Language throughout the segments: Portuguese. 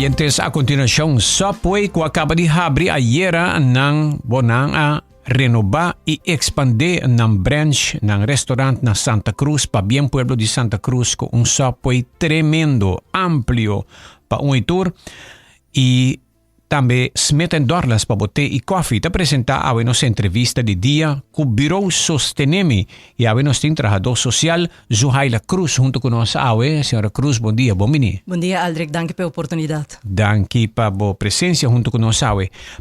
oyentes, a continuación, Subway que acaba de abrir ayer ng bonang renova e expandir ng branch ng restaurant na Santa Cruz pa bien pueblo de Santa Cruz con un Subway tremendo, amplio pa un tour e também Smith & Dorlas para bote e coffee te presenta a nossa entrevista de dia com o Bureau Sostenemi e a nosso trabajador social Zuhaila Cruz junto com nós. Senhora Cruz, bom dia, bom mini. Bom dia, Aldrich, danke pela oportunidade. Danke para a presença junto com nós.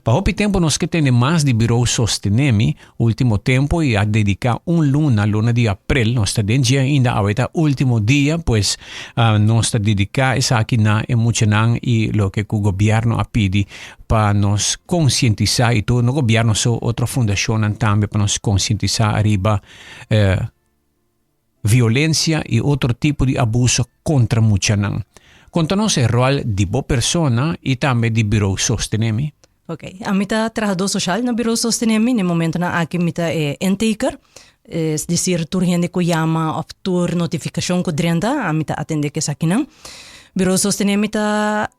Para o tempo nós que temos mais de Bureau Sostenemi, último tempo e a dedicar luna de abril, nós está dentro ainda a último dia, pois nós está dedicar essa aqui na emocional e lo que o governo a pedi para nos conscientizar e todo no governo so outra fundação também para nos conscientizar arriba violência e outro tipo de abuso contra muchanan. Conta-nos o rol de boa persona e também de Bureau Sostenemi. Ok, a mita trabajador social na Bureau Sostenemi, no momento na aqui mita intaker, es decir, tur gente que llama of tur notificação que drenta, a mita atende que aqui não. Bureau Sostenemi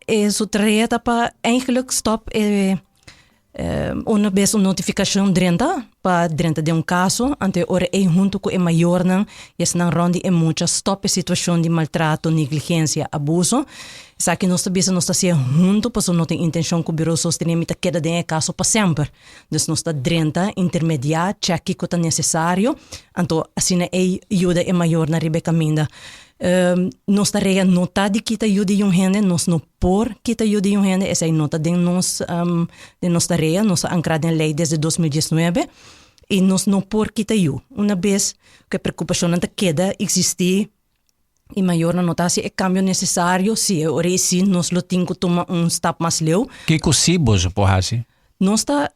is een traject eigenlijk stop uma vez uma notificação dentro de caso ante ora junto com o maior não não ronde muita stop situação de maltrato, negligência, abuso. Sabe nós também nós está junto, pois não tem intenção que o Bureau Sostenemi queda de caso para sempre. Então nós está dentro intermediar, check que é necessário, então assim ajuda o maior na ribe caminho. Nós tarefa nota de que ajuda um gente, nós não por que ajuda um gente, essa é nota de nós tarefa, nós ancrada em lei desde 2019 e nós não por que ajuda. Uma vez que a preocupação não queda existir e maior na notação é cambio necessário, se ora sim nós lo temos que tomar step mais leu. Que possível por assim? Nós está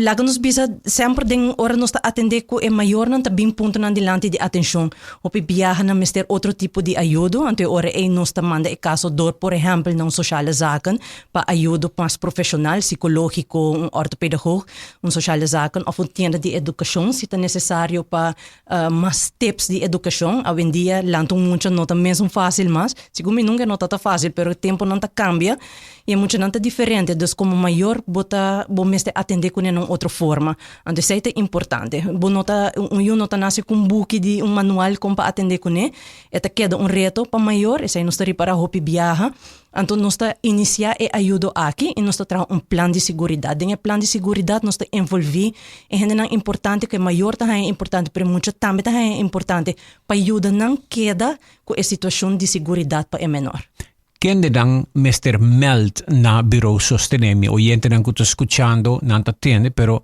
laga nos bisa sempre den hora nós está atender com é maior não tá bem ponto na dilante de atenção ou viaja na mister outro tipo de ajuda ante hora nós está manda caso dor por exemplo não sociale zaken para ajuda mais profissional psicológico ortopedagogo sociale zaken ou tienda de educação se tá necessário para mais tips de educação hoje em dia lanto muito não tá mesmo fácil mas segundo nunca não tá fácil pero o tempo não tá cambia e muito não tá diferente dus como maior bota bom mestre atender com uma outra forma. Então isso é importante. Bom nota nota nasce com book de manual como para atender com ele. Eta queda reto para maior, isso aí nós está para hopi viaja. Então nós está iniciar e ajuda aqui e nós está trazer plano de segurança. Dentro do plano de segurança nós está envolver e é importante que maior é importante para muito também é importante para ajudar não queda com a situação de segurança para o menor. Quem dan Mr. Melt na Bureau Sostenemi? Oyente não estou escuchando, não atende, pero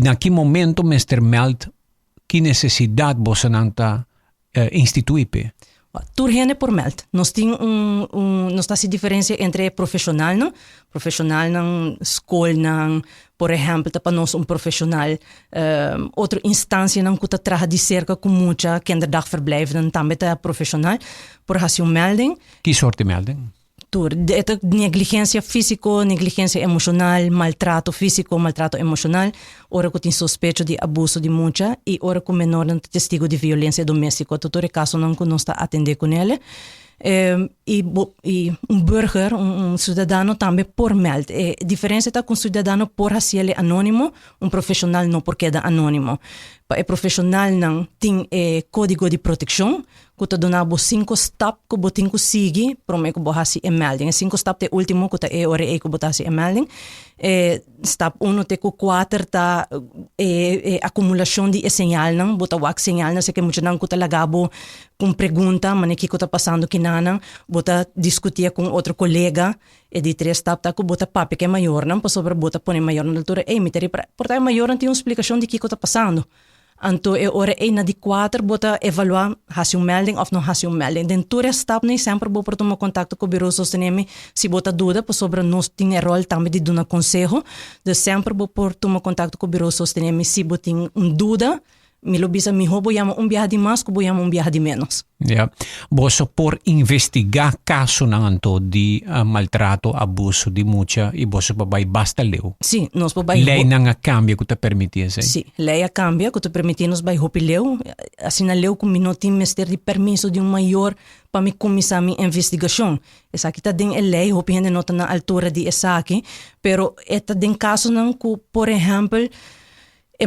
na que momento Mr. Melt, que necessidade você não institui? Turgene por melt. Nós temos nós se diferença entre profissional não escola não, por exemplo, para nós profissional, outra instância não que está trabalha de cerca com muita kinderdagverblijf, dan também é profissional, por razão melding. Que soort melding? Negligência física, negligência emocional, maltrato físico, maltrato emocional, ora que tem suspeito de abuso de muita e ora que o menor não tem testigo de violência doméstica. Todo o caso não que nós está atender com ele. E burger, cidadão também por meld. A diferença está com cidadão por ser anônimo, profissional não porque é anônimo. Para o profissional não tem código de proteção, que está dando 5 steps que você tem que seguir para que você faça melding. 5 steps é o último que é hora que você faça melding. Step 1 até 4 está acumulação de sinal, não? Bota o sinal, não sei que muito não que lagabo com pergunta, mas que está passando que não, bota discutir com outro colega. E de 3 steps tá que bota papi que é maior, não? Para sobre bota põe maior na altura. Me teri por tá maior não tem uma explicação de que está passando. Então, hora na de 4, bota evaluar se melding ou não se melding. Dentro desse step, nem sempre vou tomar contato com o Bureau Sostenemi se bota dúvida, por sobre nós tem rol também de dar conselho. De sempre vou tomar contato com o Bureau Sostenemi se bota dúvida, Mi lo bisa mi ho boyama viaje de más, ko boyama viaje de menos. Yeah. Boso, por investigar caso ng anto di maltrato, abuso di mucha, e boso babay basta leu. Sim, nós babay Lei na nga cambia que te permitia, sei? Sim, lei a cambia, que te permitir nos vai hopi leu, assim na leu com minutim mester de permisso de maior para me começar minha investigação. Essa aqui tá den lei, hopi ainda nota na altura de essa aqui, pero eta den caso não que, por exemplo,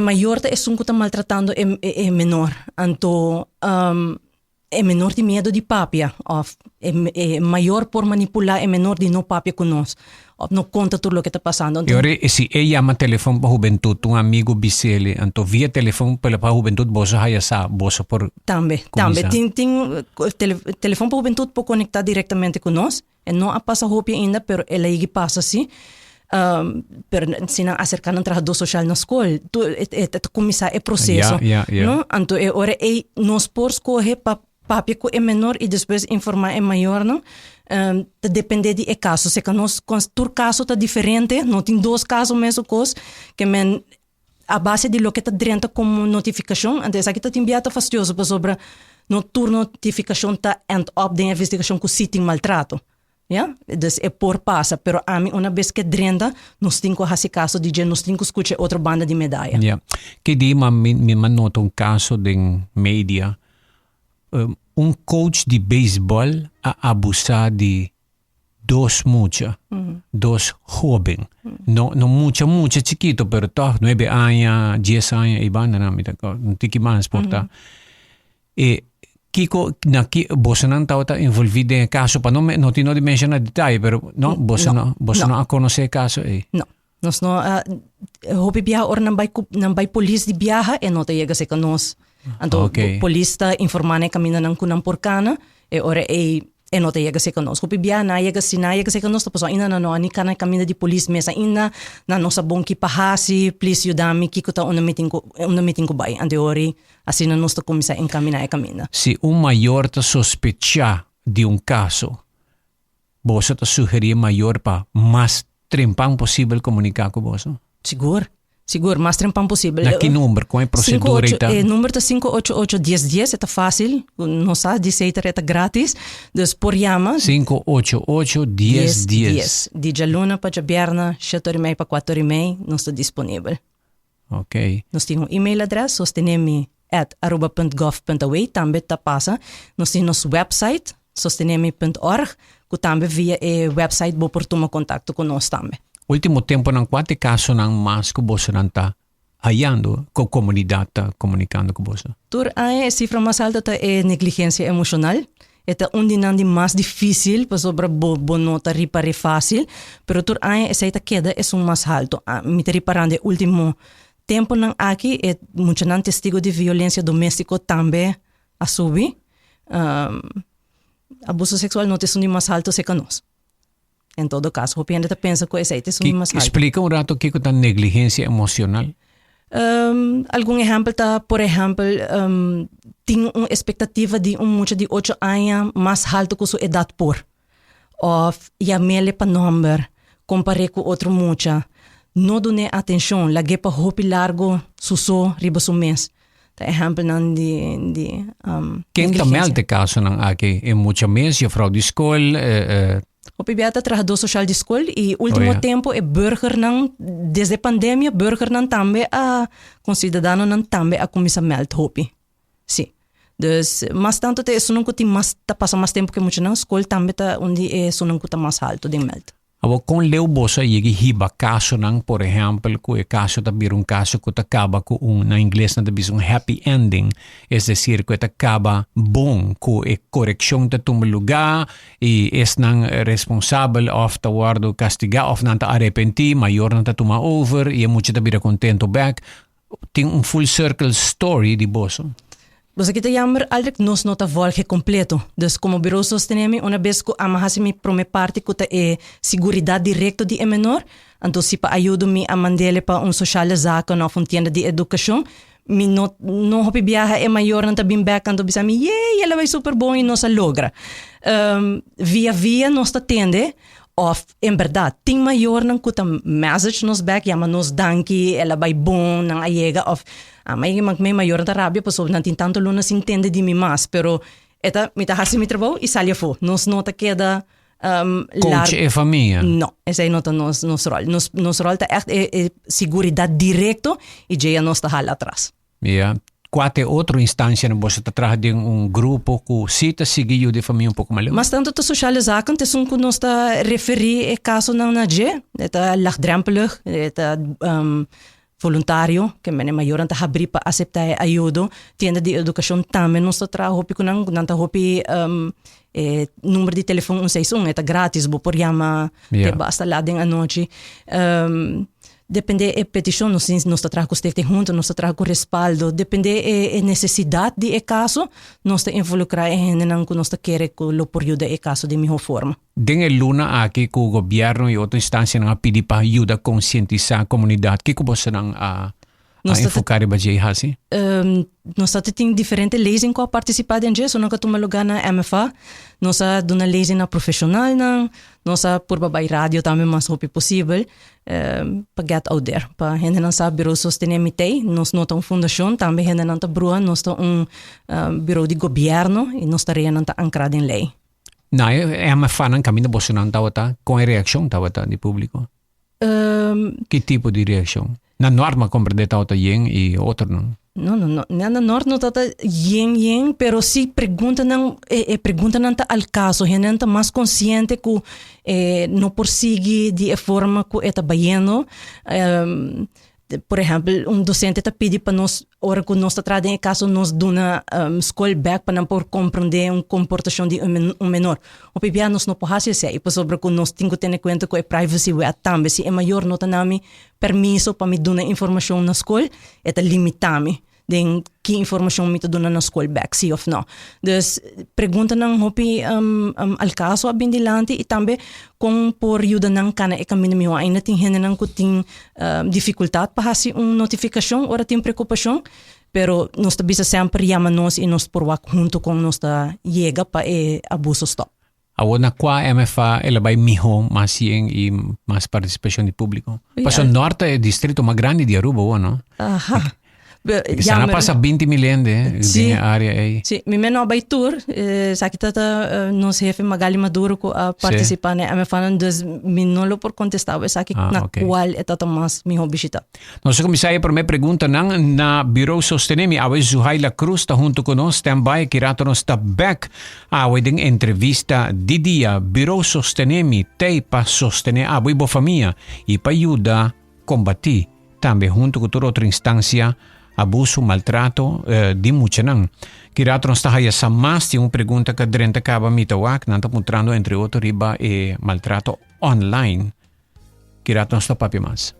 maior é um que está maltratando menor, então é menor de medo de papia, of maior por manipular menor de não papia conosco, não conta tudo o que está passando. E ora, se ella llama telefone para juventud, um amigo bisele, então via telefone para juventud, boso haya sa, boso por... Também. Tem telefone para juventud para conectar diretamente conosco, e não a passa roupa ainda, pero ela passa assim. Per sina acercar ng trabalho social na escola tu começar o processo não então ora nós por escolher papel que é menor e depois informar é maior não depende de caso se que nós tur caso tá diferente não tem dois casos mesmo coisa que men a base de lo que tá dentro como notificação então essa aqui tá enviado fastidioso para sobre no tur notificação tá end up de investigação com sitting maltrato. Ja, dus por passa, pero a mim uma vez que drenda, nós temos esse caso de nós temos que escutar outra banda de medalha. Yeah. Que di man nota caso de media, coach de beisebol a abusar de dos mucha, dos joven, no mucha chiquito, pero todos 9 años, 10 años, iban na não tem que mais portar. Kiko bosa nang tao ta involvido em caso pa no tino di mention na detalhe pero no bosa no a conocer caso no nós não hopi biaha or nang bay police di biaha e no te llega se kanos anto police ta informane kamina nang kunang porkana e ora no te llega se kanos hopi biaha na llega se kanos tapos ina na no ani kana kamina di police mesa ina na no sabong ki pahasi please yudami kiko ta una meeting ko bay ande ori assim na nós começar a encaminhar a caminho. Se maior te sospechar de caso, você te sugerir maior para mais trempang possível comunicar com você? Seguro, mais trempang possível. Na que número? Qual é a procedura? O número tá 588-1010, é fácil, não sabe, dizer é grátis, dus por llama. 588-1010. De luna para bierna, 7h30 para 4h30, nós está disponível. Ok. Nós temos e-mail address, sostenemi@aruba.gov.au, também tá passa. Nós temos nosso website, sostenemi.org, que também via o website vou por tomar contato conosco também. Último tempo, não quanto caso não mais que você não está ayando com a comunidade, tá comunicando com você? Tur a cifra mais alta é negligência emocional. É onde mais difícil, para sobre bonota reparar fácil, pero tur a essa queda é mais alto. Me te reparando último tempo não aqui é muito não testigo de violência doméstica também a subir. Abuso sexual não é mais alto se que nós. Em todo caso, eu ainda penso que esse é mais alto. Explica rato o que é negligência emocional. Algum exemplo por exemplo, tem uma expectativa de mucha de 8 anos mais alto que sua idade por. Ou chamele para número, compare com outro mucha. Não done atenção, lagi pa hopi largo, suso, riba sumes. Por exemplo, não de quem também tem caso não aqui é muita mês, a fraude de escola. Hopi biata trabajador social de escola e último tempo é burger não desde a pandemia burger não também a com cidadão não também a começar melt hopi. Sim. Dus mas tanto te sunung ko ti mas ta passa mais tempo que muito não escola também tá onde é sunung ko ta mais alto de melt. Abo kung leu bosa yegi hiba caso nang, por exemplo, que o caso tabir caso que acaba com na inglês na tabis happy ending, es decir, que acaba bom, que correção ta tum lugar e es nang responsável of ta guardo castigar of nang ta arrepenti, maior nang ta tuma over e muito tabir contento back. Tem full circle story di bosa. Você que te jammer aldrig nos nota volge completo. Dus como bureau sostenemi una vez que amahasimi prome parte que é seguridade directo de menor, então se pa ajuda me a mandele pa sociale zaken of tienda de educação, mi no hopi biaha é maior não tá bem back ando bisami, ela vai super bom e nossa logra. Via nos tá tende of in verdad ting mayor ng kuta message nos back yama nos danki ela bay bom ng ayega of may mayor na rabia po so nantin tanto luna se entende de mim mas pero eta mita hasi mi trabalho e salia fo nos nota queda Coach e família. No, esse aí não está nos rol. Nos rol está echt seguridade directo e já não está hala atrás. Yeah. Quate outra instância na você está atrás de grupo que cita seguiu de família pouco mais. Mas tanto te socializar kan te sun que nós está referir e caso não na je, está laagdrempelig, está voluntário, que é maior anta abrir para aceitar ajuda, tienda de educação também nós está atrás hopi kunang nanta hopi número de telefone 161 é grátis, bo por chama que basta lá dentro a noite. Depende petição, nós está atrás com o junto, nós está atrás com respaldo. Depende necessidade de caso, nós está involucrar em nang que nós está querer que lo por ajuda e caso de melhor forma. Den luna aqui que o governo e outra instância não pedi para ajuda conscientizar a comunidade. Que você não enfocar ba jay hasi? Nós temos diferentes leis em qual participar dentro disso, nós temos lugar na MFA, nós temos uma lei na profissional, nós por babai rádio também mais rápido possível, para get out there, para gente não sabe bureau sustentabilidade, nós não temos fundação, também gente não tá brua, nós temos bureau de governo e nós não tá ancrado em lei. Na MFA não caminha você não tá com a reação tá de público. Que tipo de reação? Na norma compreendeta outra yen e outro não. No. Na norma não tá yen, pero si pergunta não al caso, gente tá mais consciente que não persegue de forma que está baiano. Por exemplo, docente está pedindo para nós, hora que nós está trazendo caso nós dona school back para não por compreender comportação de menor. O PBA nós não podemos fazer isso, sobre que nós temos que ter em conta que a privacy é também se é maior não tem permisso para me dar informação na escola, é limitado. Den que informação me dona na escola back, sim ou não. Dus pergunta não hopi al caso a bindilante e também com por ajuda não cana e caminho meu ainda tem gente não que tem dificuldade para fazer notificação ou tem preocupação, pero nós tabisa sempre chama nós e nós por junto com nós da chega para abuso stop. Agora qua MFA ela vai miho mais e mais participação de público. Passo norte é distrito mais grande de Aruba, não? Aha. Sana passa 20 milhões de área aí. Sim, me menor by tour, sa kita nos jefe Magali Maduro ko participar na MFA dos minolo por contestar, sa que na qual é tata mais mi bisita. Nosso comissário por me pergunta na Bureau Sostenemi, awe Zuhaila Cruz ta junto com nós standby kirato nos ta back awe ding entrevista di dia Bureau Sostenemi tei pa sostener awe bo família e pa ajuda combati também junto com toda outra instância abuso, maltrato di muchanang. Kirato nos tahaya sa mas yung pergunta ka drenta kaba mitawak nanta puntrando entre outro riba e maltrato online. Kirato nos papi mas.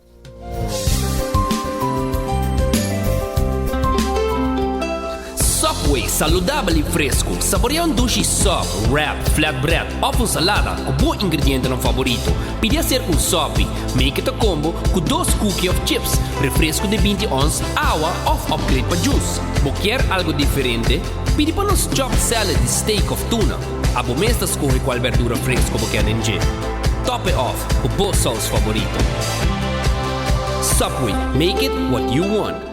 Subway, saudável e fresco. Saboreia sushi sub, wrap, flatbread ou salada com bom ingrediente no favorito. Pide ser sub, make it a combo com 2 cookies of chips, refresco de 20 ons, água ou upgrade para juice. Quer algo diferente? Pide para nos chop salad de steak of tuna. Abo mesmo escolhe qual verdura fresco você quer encher. Top it off com bom sauce favorito. Subway, make it what you want.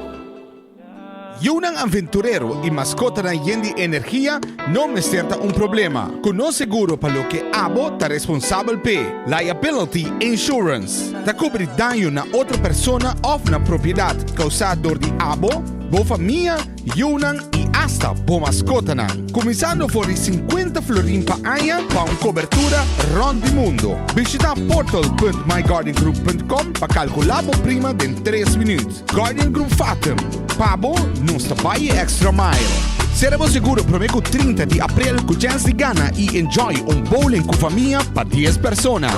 Yunang aventurero e mascota na Yendi Energia não me certa problema. Com o seguro para lo que abo tá responsável pe liability insurance. Tá cobre dano na outra persona ou na propriedade causado de abo, boa família, Yunang e hasta boa mascota na. Começando por 50 florin pa aia para cobertura rondo di mundo. Visita portal.myguardiangroup.com para calcular a prima em 3 minutos. Guardian Group Fatum. Pabo non sta vai extra mile. Seremos seguro prometo 30 de abril com chance de gana e enjoy bowling com família para 10 personas.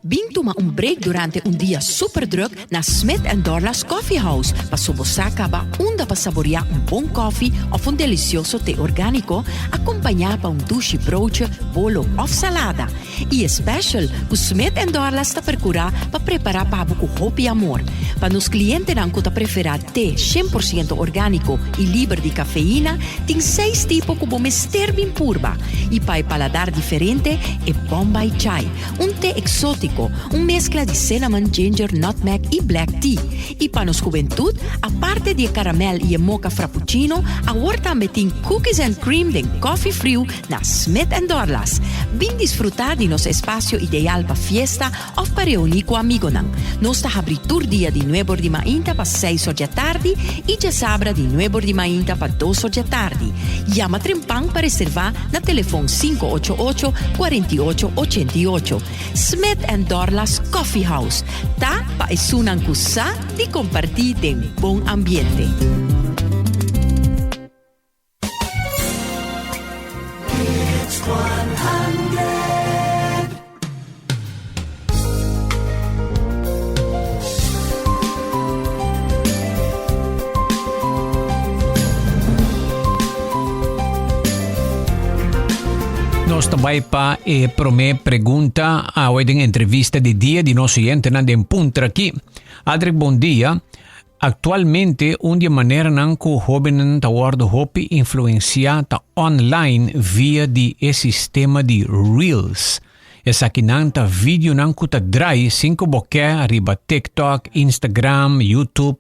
Bing toma un break durante un día super druk na Smith & Dorla's Coffee House pa subosaka ba unda pa saborear un bon koffie of un delicioso té orgánico acompanhado pa un douche broodje, bolo of salada. E special, o Smith & Dorla's ta percura pa preparar pa buco hopi amor. Pa nos clientes nang kuta prefera té 100% orgánico e libre de cafeína, tem 6 tipos como mister bin purba. E pa paladar diferente e Bombay Chai, un té exótico, un mezcla de cinnamon, ginger, nutmeg y black tea. Y para nos juventud, aparte de caramel y mocha frappuccino, ahora también tiene cookies and cream de coffee frío na Smith & Dorla's. Vin disfrutar de nuestro espacio ideal para fiesta o para reunir con amigos. Nos está abritur día de 9 de mañana para 6 da tarde y ya sabra de 9 de mañana para 2 da tarde. Llama Trempang para reservar na teléfono 588-4888. Smith & Dorla's Coffee House. Ta pa isunang kusa di compartir de bom ambiente. It's 100. Nós também para prome pergunta a wedding entrevista de dia de nosso cliente na de puntra aqui. Adric, bom dia. Actualmente, de maneira não que o jovem está guardando hopi influenciada online via de sistema de Reels. Essa aqui não tá vídeo não que tá drai 5 boque arriba TikTok, Instagram, YouTube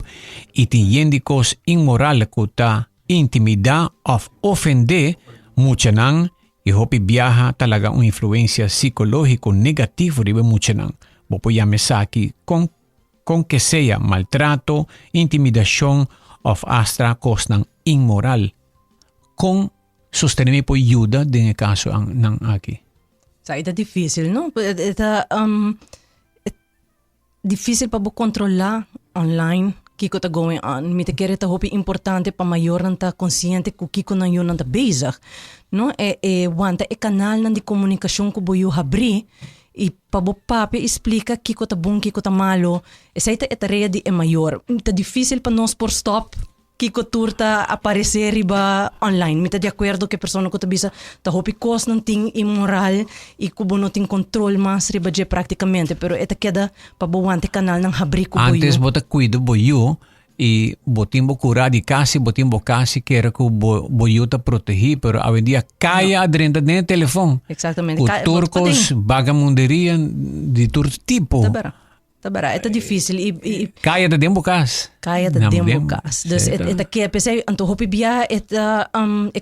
e tem indicos imoral que tá intimidar ou ofender muita não. E hopi viaja talaga uma influência psicológica negativa ribe mucho nang. Bopo llame aqui com que seja maltrato, intimidação ou hasta cosas imoral. Com sostener por ajuda de caso nang aqui. Sa ita difícil, no? Ita difícil para controlar online kiko ta going on. Mita kere ta hopi importante pa mayor nanta consciente ku kiko na yun nanta bezig. No? Wanta kanal nan di komunikasyon ko boyo habri e papi explica kiko ta bom, kiko ta malo. Esa ita etareya di mayor. Mita difícil pa nos por stop kiko turta aparecer riba online. Mita de acuerdo que persona ko ta bisa ta hopi kos ng ting immoral e kubo no ting control mas riba je praticamente. Pero ita queda pabawante kanal ng habri ko boyo. Antes bota cuido boyo e botimbo curar de kasi, botimbo kasi quer que o boyo ta proteger, pero hoje em dia caia adrenda de telefone. Exatamente. O turcos vagamunderia de todo tipo. Tabara, ito difícil. Kaya da dembo kas. Kaya da dembo kas. Dus ita kaya pese anto hopi biya ita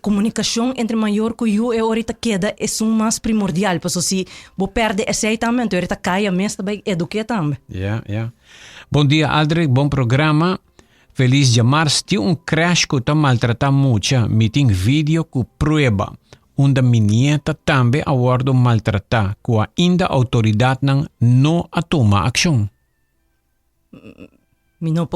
comunicação entre maior ko you e orita queda é mais primordial, porque se bo perde esse também, então orita kaya mesmo também educar também. Yeah. Bom dia, Aldrich, bom programa. Feliz de março. Tinha crash que tá maltratar muito. Me tem vídeo com prueba. Onde minha nieta também aguardo maltratar, que ainda a autoridade não toma ação. Mino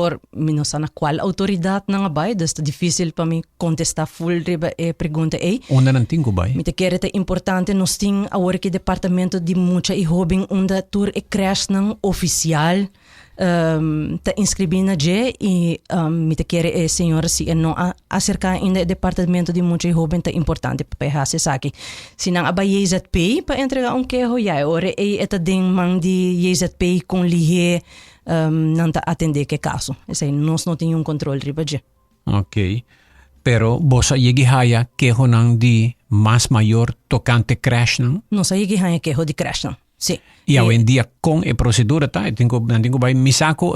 sana qual autoridade nga bay, dus te difícil pa mi contestar full riba pergunta Onda não tem bay. Mi te quer te importante nos ting agora que departamento de mucha e hobing onda tour crash nang oficial te inscrever na je e mi te quer senhora si no acerca ainda departamento de mucha e hobing te importante pa hase saki. Sinang aba YZP pa entregar quejo ya ore eta ding mang di YZP com lihe não está atender que caso. Esse aí nós não temos controle riba je. Ok. Pero bosa yegihaya quejo nang di mas maior tocante crash nang? Nós yegihaya quejo de crash nang. Sim. E hoje em dia com a procedura tá, tenho vai misako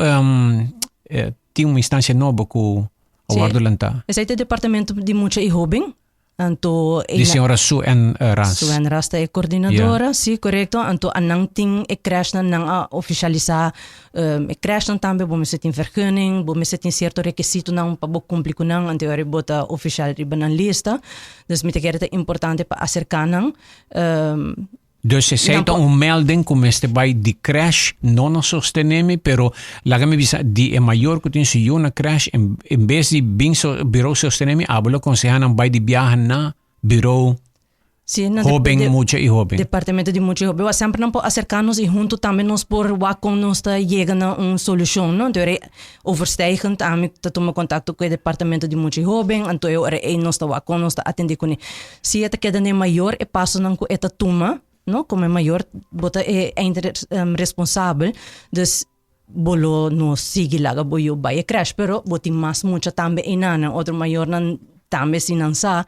tem uma instância nova com o guardo lanta. Esse aí é departamento de mucha e hobing. Anto di senhora Suen Ras. Suen Ras é coordenadora, sim, correto. Anto anang ting crash na nang oficializar crash na também bom se tem vergunning, bom se tem certo requisito nang pabok cumplir ko nang anterior bota oficial riba na lista. Dus mita kera importante pa acercar nang Dus se senta melding como este vai de crash não sosteneme, pero la me visa di maior que tem se una crash em vez de bureau sosteneme, hablo consejanan vai de viajar na bureau Sí, na Joven, mucha y joven. Departamento de Mucha y Joven. Siempre nos acercarnos y junto también nos por con nos llegan a una solución, ¿no? Entonces, overstijgend, a mí tomo contacto con el Departamento de Mucha y Joven, entonces ahora nos está con nos está atendiendo. Si esta queda de mayor, e paso nan ko esta tuma, ¿no? Como mayor, bota responsable, dus bolo no sigue laga boyo vaya crash, pero boti más mucha tambe inana, otro mayor nan tambe sinansa,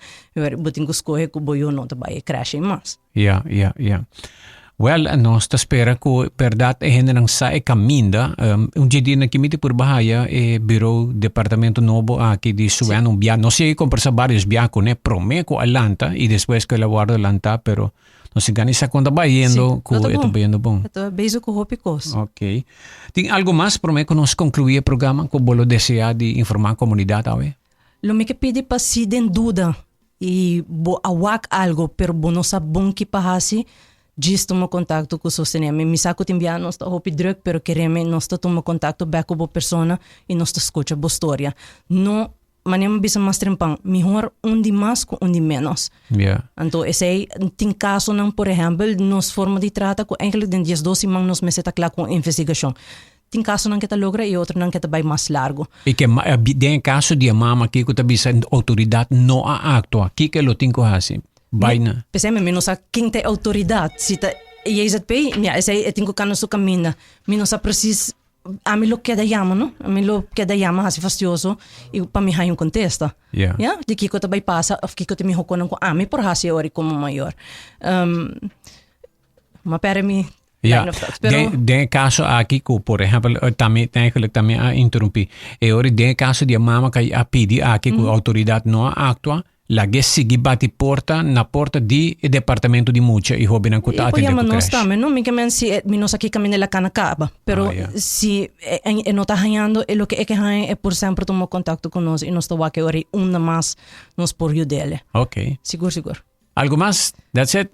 botin ko escoge ko boyo no te vaya crash más. Yeah. Well, nós ta espera ko perdat e ng sa e caminda, dia na kimiti por bahaya e Bureau Departamento Novo aqui de Suano bia. No sei conversar vários bia com né promeco alanta e depois que ela guarda alanta, pero no se gani sa conta bayendo ko ito bayendo bom. Ito basic ko hopikos. Okay. Ting algo mais promeco nos concluir o programa ko bolo desejar de informar a comunidade awe. Lo me que pide pa si den duda e bo awak algo pero bo no sa bom ki pahasi Gis tomo contacto com o sosteneme. Mi sa ko timbia nós ta hopi druk pero quereme nós ta tomo contacto back com a persona e nós ta escucha bo história. No manema bisa mas trempang mejor undi mais com undi menos. Yeah. Então esse tem caso não por exemplo nos forma de trata com eigenlijk den 10-12 mang nos meseta kla com investigação. Tem caso não que ta logra e outro não que ta vai mais largo. E que den caso de mama que ko ta bisa autoridade no a actua. Que lo tinko hasi. Baina. Peseme menos a quem tem autoridade. Se ta IZP, minha esse tenho cano su caminha. Menos a precis a mim lo que da yama, no? A mim lo que da yama hasi fastioso e para mim hai um contexto. Yeah. Yeah, de que vai passa, of que te me hokonan ko a mim por hasi ori como maior. Ma para mim Ja, den caso aqui que, por exemplo, também eigenlijk também a interrompi. E ora den caso de mama que a pedi aqui que a autoridade não atua, la che sigi bati porta na porta di departamento di Mucha e hobi nan kuta atende ko crash. Stame, no? Mica men si minos aqui caminha la cana caba, pero si no está hangando e lo que é que hang é por sempre tomar contato conosco e nós está que ori uma mais nos por ayudele. Okay. Seguro. Algo mais? That's it?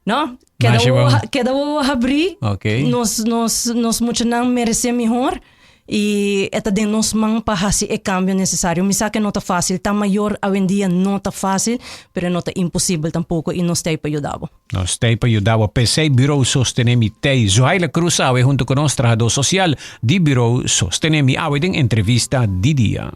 No, queda o abrir. Okay. Nos mucho não merece melhor e esta de nos man para hasi e cambio necessário. Me sabe que não está fácil, tá maior hoje em dia não está fácil, pero não está impossível tampouco e nós tem para ajudar. Nós tem para ajudar o PC Bureau Sostenemi Tei Zohaila Cruz awe junto com nosso trabajador social de Bureau Sostenemi awe din entrevista di dia.